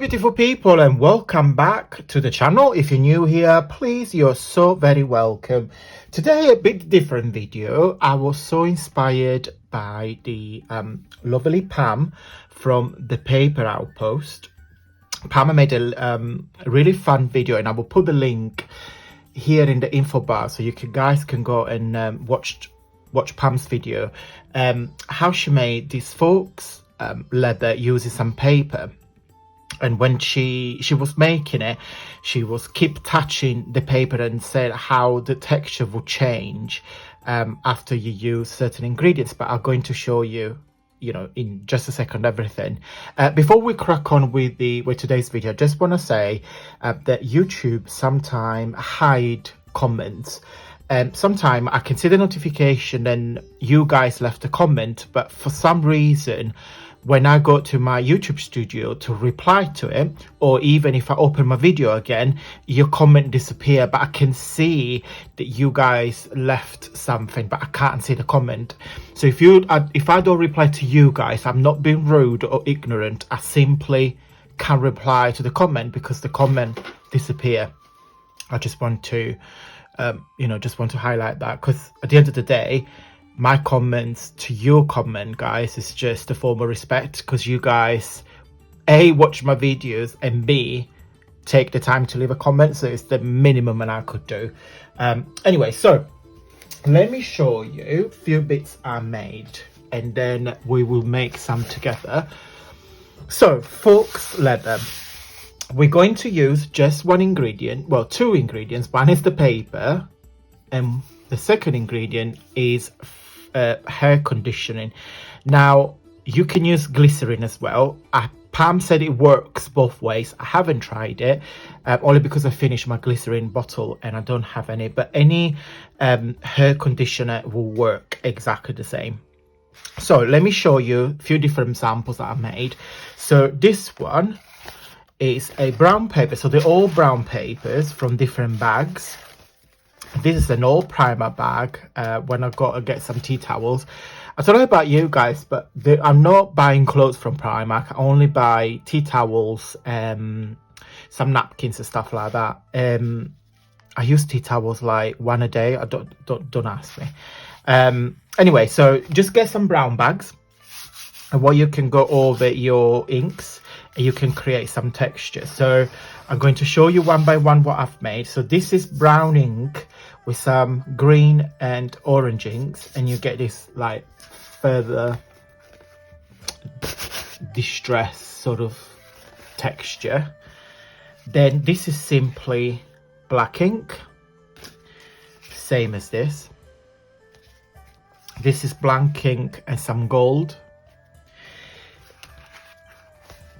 beautiful people, and welcome back to the channel. If you're new here, please, you're so very welcome. Today a bit different video. I was so inspired by the lovely Pam from the Paper Outpost. Pam made a really fun video, and I will put the link here in the info bar so you guys can go and watch Pam's video. How she made this faux leather using some paper. And when she was making it, she was keep touching the paper and said how the texture would change after you use certain ingredients. But I'm going to show you, in just a second, everything. Before we crack on with today's video, I just want to say that YouTube sometimes hide comments. Sometimes I can see the notification and you guys left a comment, but for some reason, when I go to my YouTube studio to reply to it, or even if I open my video again, your comment disappear. But I can see that you guys left something, but I can't see the comment. So if I don't reply to you guys, I'm not being rude or ignorant. I simply can't reply to the comment because the comment disappear. I just want to highlight that, because at the end of the day, my comments to your comment, guys, is just a form of respect, because you guys A, watch my videos, and B, take the time to leave a comment. So it's the minimum that I could do. Anyway, so let me show you a few bits I made, and then we will make some together. So faux leather, we're going to use just one ingredient, well, two ingredients. One is the paper, and the second ingredient is hair conditioning. Now you can use glycerin as well. Pam said it works both ways. I haven't tried it only because I finished my glycerin bottle and I don't have any, but any hair conditioner will work exactly the same. So let me show you a few different samples that I made. So this one is a brown paper, so they're all brown papers from different bags. This is an old primer bag. When I got to get some tea towels, I don't know about you guys, but I'm not buying clothes from Primark. I only buy tea towels, some napkins and stuff like that. I use tea towels like one a day. Don't ask me. Anyway, so just get some brown bags, and what you can go over your inks, and you can create some texture. So I'm going to show you one by one what I've made. So this is brown ink with some green and orange inks, and you get this like further distress sort of texture. Then this is simply black ink, same as this. This is blank ink and some gold.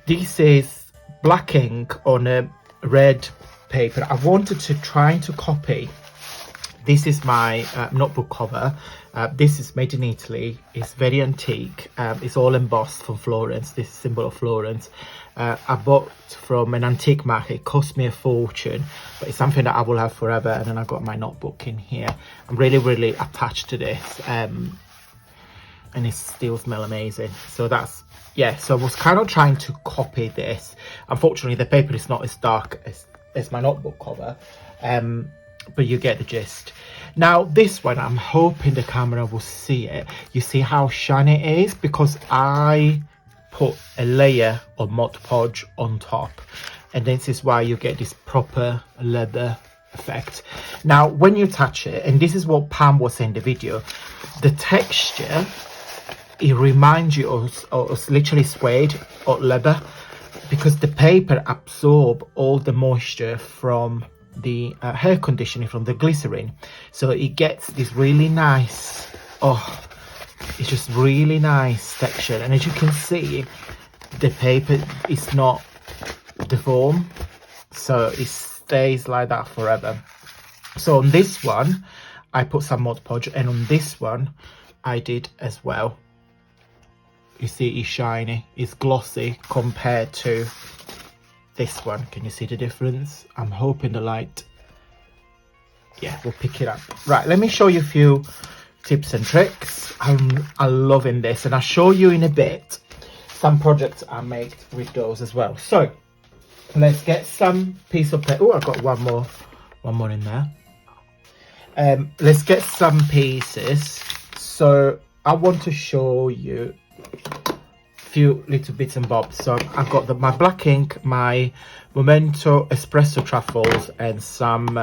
This is black ink on a red paper. I wanted to try to copy. This is my notebook cover. This is made in Italy. It's very antique. It's all embossed from Florence. This symbol of Florence. I bought from an antique market. It cost me a fortune, but it's something that I will have forever. And then I got my notebook in here. I'm really, really attached to this. And it still smells amazing. So that's, yeah, so I was kind of trying to copy this. Unfortunately, the paper is not as dark as my notebook cover, but you get the gist. Now this one, I'm hoping the camera will see it. You see how shiny it is, because I put a layer of Mod Podge on top, and this is why you get this proper leather effect. Now when you touch it, and this is what Pam was saying in the video, the texture, it reminds you of literally suede or leather, because the paper absorb all the moisture from the hair conditioning, from the glycerin. So it gets this really nice, it's just really nice texture. And as you can see, the paper is not deformed, so it stays like that forever. So on this one, I put some Mod Podge, and on this one, I did as well. You see it's shiny, it's glossy compared to this one. Can you see the difference? I'm hoping the light, yeah, will pick it up. Right, let me show you a few tips and tricks. I'm loving this, and I'll show you in a bit some projects I made with those as well. So let's get some piece of paper. Oh, I've got one more in there. Let's get some pieces. So I want to show you a few little bits and bobs. So I've got my black ink, my Memento espresso truffles, and some,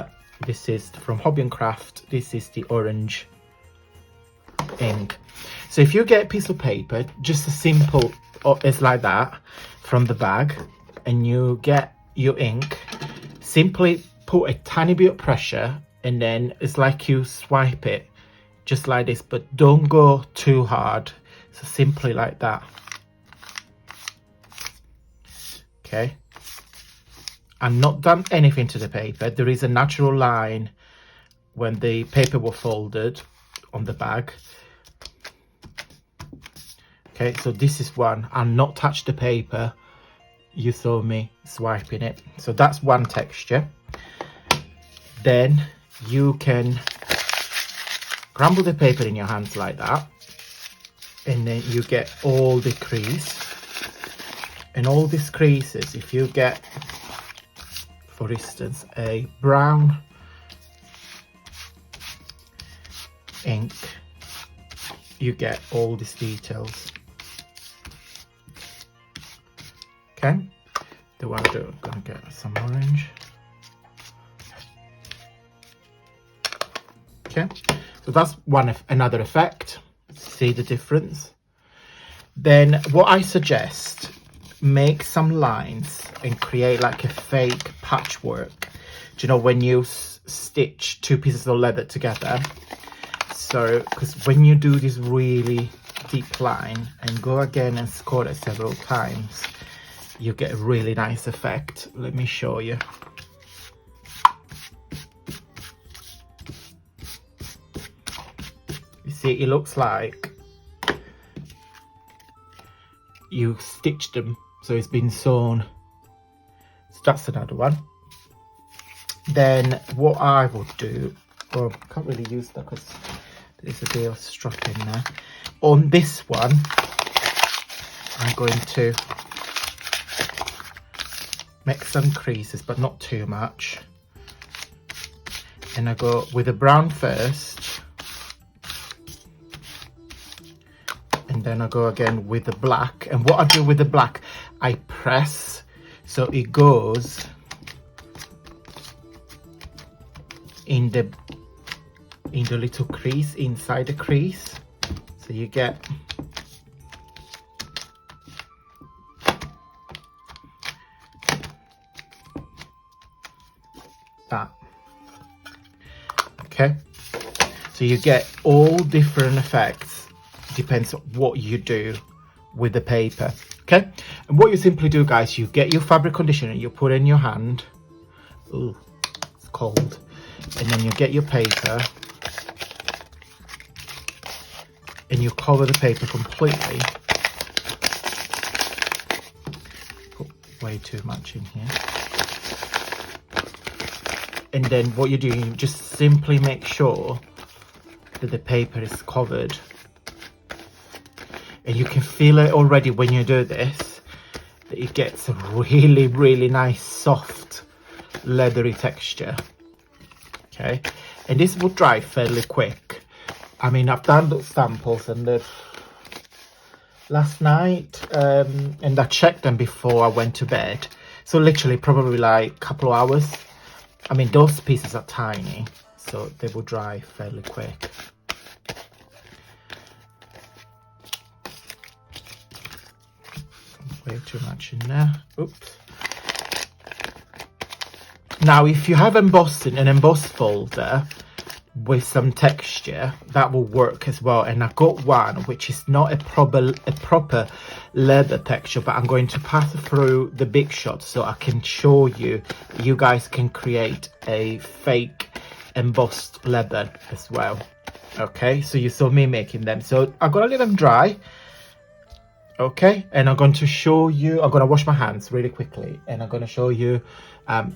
this is from Hobby and Craft, this is the orange ink. So if you get a piece of paper, just as simple as like that from the bag, and you get your ink, simply put a tiny bit of pressure, and then it's like you swipe it just like this, but don't go too hard. So simply like that. Okay, I've not done anything to the paper. There is a natural line when the paper was folded on the bag. Okay, so this is one. I'll not touch the paper. You saw me swiping it. So that's one texture. Then you can crumble the paper in your hands like that, and then you get all the crease. And all these creases, if you get, for instance, a brown ink, you get all these details. Okay, the one I'm gonna get some orange. Okay, so that's another effect. See the difference? Then what I suggest, make some lines and create like a fake patchwork. Do you know when you stitch two pieces of leather together? So, because when you do this really deep line and go again and score it several times, you get a really nice effect. Let me show you. You see, it looks like you stitched them, so it's been sewn. So that's another one. Then what I would do, I can't really use that because there's a bit of strap in there. On this one, I'm going to make some creases, but not too much. And I go with the brown first, and then I go again with the black. And what I do with the black, I press so it goes in the little crease inside the crease, so you get that. Okay, so you get all different effects, depends on what you do with the paper. Okay, and what you simply do, guys, you get your fabric conditioner, you put in your hand. Ooh, it's cold. And then you get your paper and you cover the paper completely. Put way too much in here. And then what you do, you just simply make sure that the paper is covered. And you can feel it already when you do this, that it gets a really, really nice, soft, leathery texture. Okay, and this will dry fairly quick. I mean, I've done those samples and last night, and I checked them before I went to bed. So literally probably like a couple of hours. I mean, those pieces are tiny, so they will dry fairly quick. Way too much in there. Oops. Now, if you have an embossed folder with some texture, that will work as well. And I've got one which is not a proper leather texture, but I'm going to pass through the big shot so I can show you. You guys can create a fake embossed leather as well. Okay, so you saw me making them. So I'm gonna let them dry. Okay, and I'm going to show you, I'm going to wash my hands really quickly, and I'm going to show you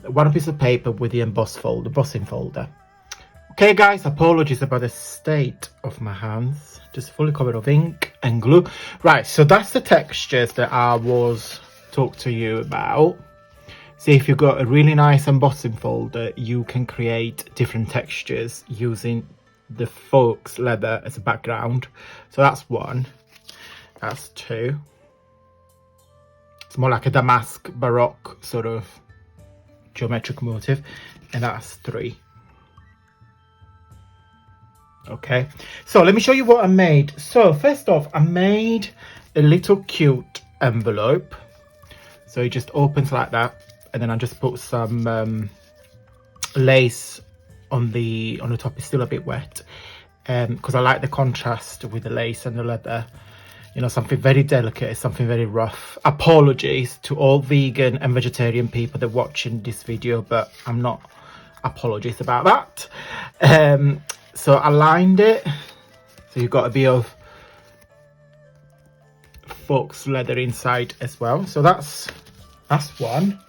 one piece of paper with the embossing folder. Okay guys, apologies about the state of my hands, just fully covered of ink and glue. Right, so that's the textures that I was talking to you about. See, if you've got a really nice embossing folder, you can create different textures using the faux leather as a background. So that's one. That's two. It's more like a damask baroque sort of geometric motif. And that's three. Okay, so let me show you what I made. So first off, I made a little cute envelope. So it just opens like that, and then I just put some lace on the top. It's still a bit wet because I like the contrast with the lace and the leather. You know, something very delicate, something very rough. Apologies to all vegan and vegetarian people that are watching this video, but I'm not apologies about that. So I lined it, so you've got a bit of faux leather inside as well. So that's one.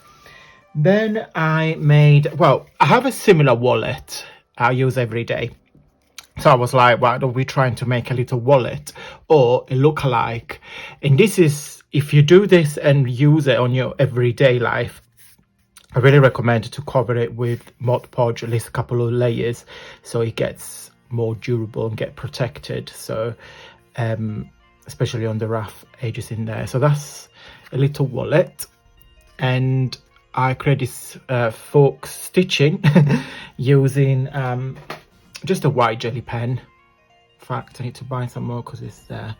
Then I made, well, I have a similar wallet I use every day. So I was like, why don't we try to make a little wallet or a lookalike? And this is, if you do this and use it on your everyday life, I really recommend to cover it with Mod Podge, at least a couple of layers, so it gets more durable and get protected. So especially on the rough edges in there. So that's a little wallet. And I create this faux stitching using just a white jelly pen. In fact, I need to buy some more because it's there.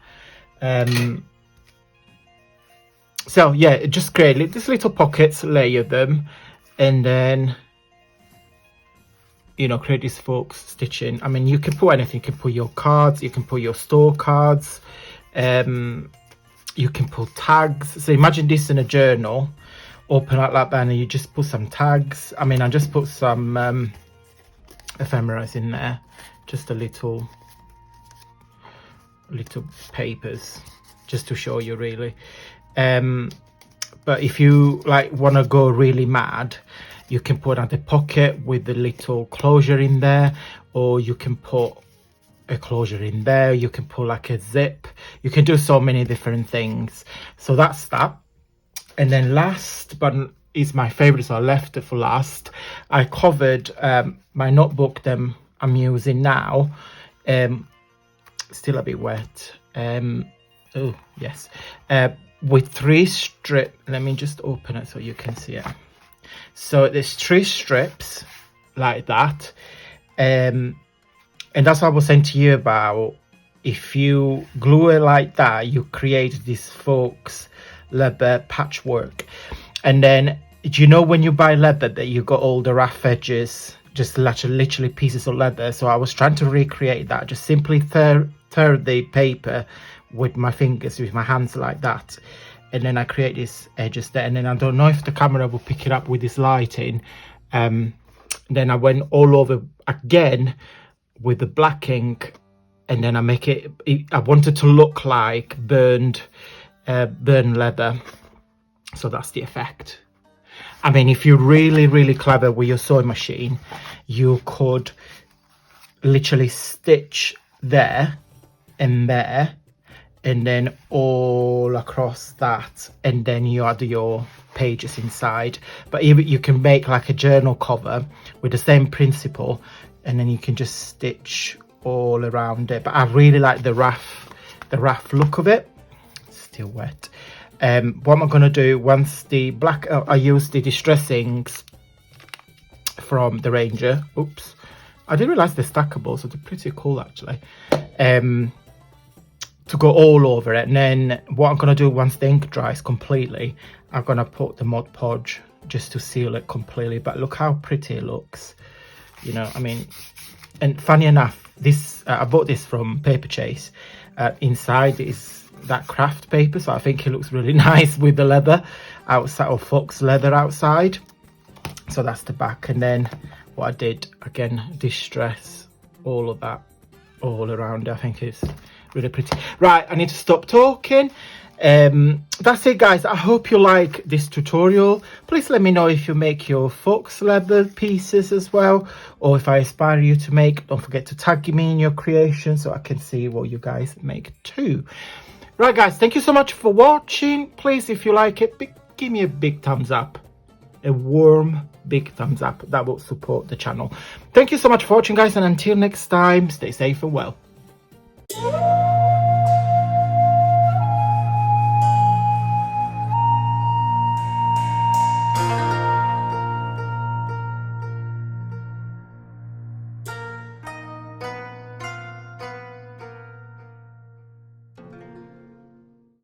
So yeah, just create these little pockets, layer them, and then, you know, create this faux stitching. I mean, you can put anything. You can put your cards, you can put your store cards, you can put tags. So imagine this in a journal, open up like that, and you just put some tags. I mean, I just put some ephemeras in there, just a little papers, just to show you really. But if you like want to go really mad, you can put out a pocket with the little closure in there, or you can put a closure in there. You can put like a zip. You can do so many different things. So that's that. And then last, but is my favorite, so I left it for last, I covered my notebook that I'm using now, still a bit wet, oh yes, with 3 strips. Let me just open it so you can see it. So there's 3 strips like that, and that's what I was saying to you about, if you glue it like that, you create this faux leather patchwork. And then, do you know when you buy leather that you got all the rough edges, just literally pieces of leather? So I was trying to recreate that, just simply tear the paper with my fingers, with my hands like that, and then I create these edges there. And then I don't know if the camera will pick it up with this lighting. Then I went all over again with the black ink, and then I make it, I wanted to look like burned leather. So that's the effect. I mean, if you're really clever with your sewing machine, you could literally stitch there and there, and then all across that, and then you add your pages inside. But even you can make like a journal cover with the same principle, and then you can just stitch all around it. But I really like the rough look of it. Still wet. What am I going to do once the black, I use the distress inks from the Ranger. Oops, I didn't realize they're stackable, so they're pretty cool actually. To go all over it. And then what I'm going to do once the ink dries completely, I'm going to put the Mod Podge just to seal it completely. But look how pretty it looks, you know. I mean, and funny enough, this I bought this from Paper Chase. Inside is that craft paper, so I think it looks really nice with the leather outside, or faux leather outside. So that's the back. And then what I did again, distress, all of that all around. I think it's really pretty. Right, I need to stop talking. That's it guys. I hope you like this tutorial. Please let me know if you make your faux leather pieces as well, or if I inspire you to make. Don't forget to tag me in your creation so I can see what you guys make too. Right guys, thank you so much for watching. Please, if you like it, give me a big thumbs up. a warm big thumbs up. That will support the channel. Thank you so much for watching, guys, and until next time, stay safe and well.